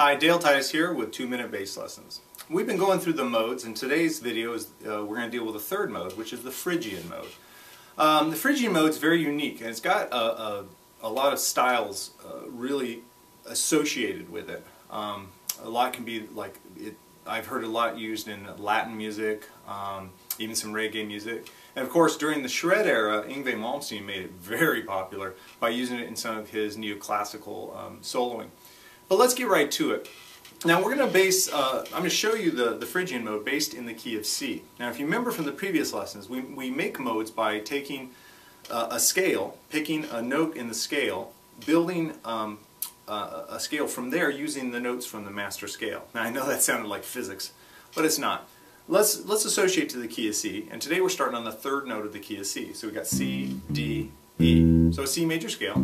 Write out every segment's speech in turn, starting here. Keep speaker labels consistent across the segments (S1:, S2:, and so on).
S1: Hi, Dale Titus here with 2-Minute Bass Lessons. We've been going through the modes, and today's video is we're going to deal with the third mode, which is the Phrygian mode. The Phrygian mode is very unique, and it's got a lot of styles really associated with it. A lot can be like I've heard a lot used in Latin music, even some reggae music. And of course, during the shred era, Yngwie Malmsteen made it very popular by using it in some of his neoclassical soloing. But let's get right to it. Now we're going to base, I'm going to show you the Phrygian mode based in the key of C. Now if you remember from the previous lessons, we make modes by taking a scale, picking a note in the scale, building a scale from there using the notes from the master scale. Now I know that sounded like physics, but it's not. Let's associate to the key of C, and today we're starting on the third note of the key of C. So we got C, D, E. So a C major scale.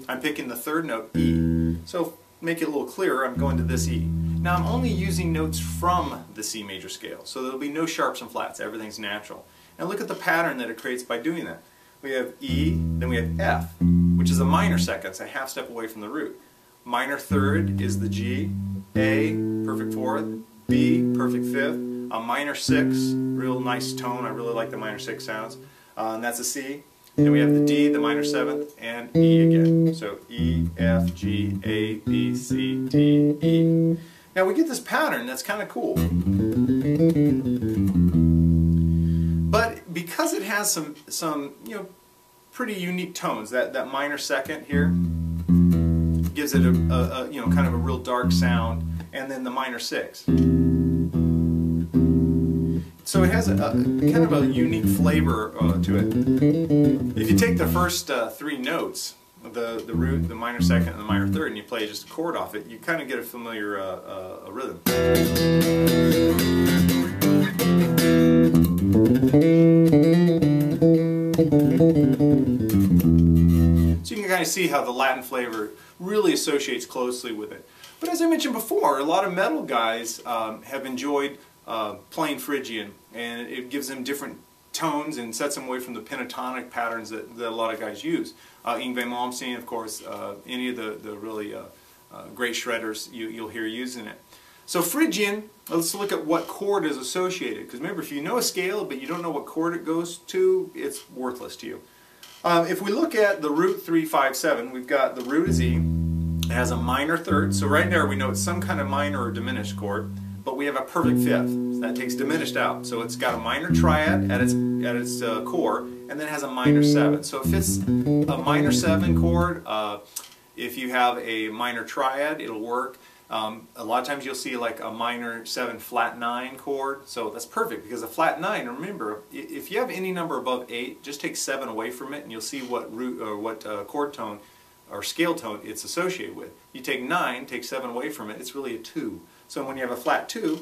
S1: I'm picking the third note, E. So make it a little clearer, I'm going to this E. Now I'm only using notes from the C major scale, so there'll be no sharps and flats, everything's natural. And look at the pattern that it creates by doing that. We have E, then we have F, which is a minor second, it's a half step away from the root. Minor third is the G, A, perfect fourth, B, perfect fifth, a minor six, real nice tone, I really like the minor six sounds, and that's a C. Then we have the D, the minor seventh, and E again. So E, F, G, A, B, C, D, E. Now we get this pattern that's kind of cool. But because it has some pretty unique tones, that minor second here gives it a kind of a real dark sound, and then the minor six. So it has a kind of a unique flavor to it. If you take the first three notes, the root, the minor second, and the minor third, and you play just a chord off it, you kind of get a familiar rhythm. So you can kind of see how the Latin flavor really associates closely with it. But as I mentioned before, a lot of metal guys have enjoyed playing Phrygian, and it gives them different tones and sets them away from the pentatonic patterns that a lot of guys use. Yngwie Malmsteen, of course, any of the really great shredders you'll hear using it. So Phrygian, let's look at what chord is associated, because remember, if you know a scale but you don't know what chord it goes to, it's worthless to you. If we look at the root 3, 5, 7, we've got the root is E. It has a minor third, so right there we know it's some kind of minor or diminished chord, but we have a perfect fifth, so that takes diminished out. So it's got a minor triad at its core, and then has a minor 7. So if it's a minor 7 chord, if you have a minor triad, it'll work. A lot of times you'll see like a minor 7 flat 9 chord, so that's perfect because a flat 9, remember, if you have any number above 8, just take 7 away from it and you'll see what root or what chord tone or scale tone it's associated with. You take 9, take 7 away from it, it's really a 2. So when you have a flat 2,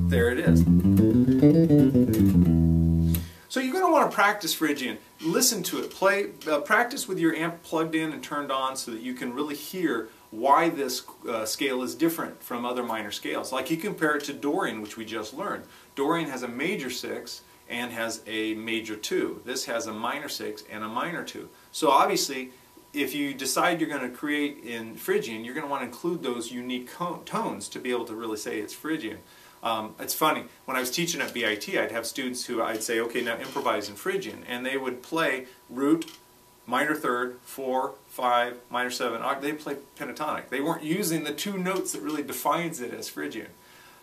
S1: there it is. So you're going to want to practice Phrygian. Listen to it. Practice with your amp plugged in and turned on so that you can really hear why this scale is different from other minor scales. Like you compare it to Dorian, which we just learned. Dorian has a major 6 and has a major 2. This has a minor 6 and a minor 2. So obviously, if you decide you're going to create in Phrygian, you're going to want to include those unique tones to be able to really say it's Phrygian. It's funny, when I was teaching at BIT, I'd have students who I'd say, okay, now improvise in Phrygian, and they would play root, minor third, 4, 5, minor 7, they'd play pentatonic. They weren't using the two notes that really defines it as Phrygian.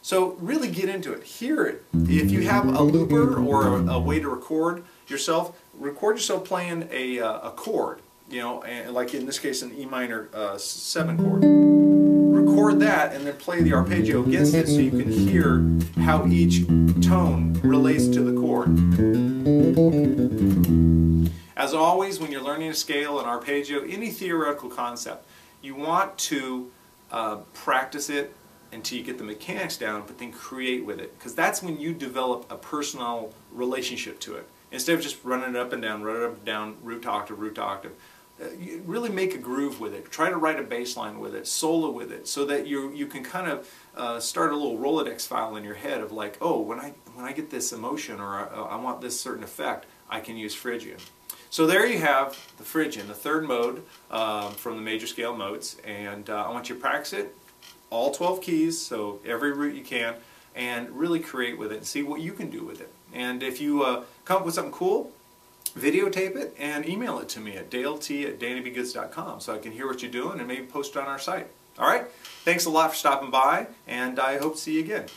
S1: So really get into it, hear it. If you have a looper or a way to record yourself playing a chord. Like in this case an E minor 7 chord. Record that and then play the arpeggio against it so you can hear how each tone relates to the chord. As always, when you're learning a scale, an arpeggio, any theoretical concept, you want to practice it until you get the mechanics down, but then create with it, because that's when you develop a personal relationship to it. Instead of just running it up and down, root to octave, root to octave. You really make a groove with it. Try to write a bass line with it, solo with it, so that you can kind of start a little Rolodex file in your head of like, oh, when I get this emotion or I want this certain effect, I can use Phrygian. So there you have the Phrygian, the third mode from the major scale modes, and I want you to practice it, all 12 keys, so every root you can, and really create with it and see what you can do with it. And if you come up with something cool, videotape it and email it to me at dalt@dannybegoodz.com so I can hear what you're doing and maybe post it on our site. Alright? Thanks a lot for stopping by, and I hope to see you again.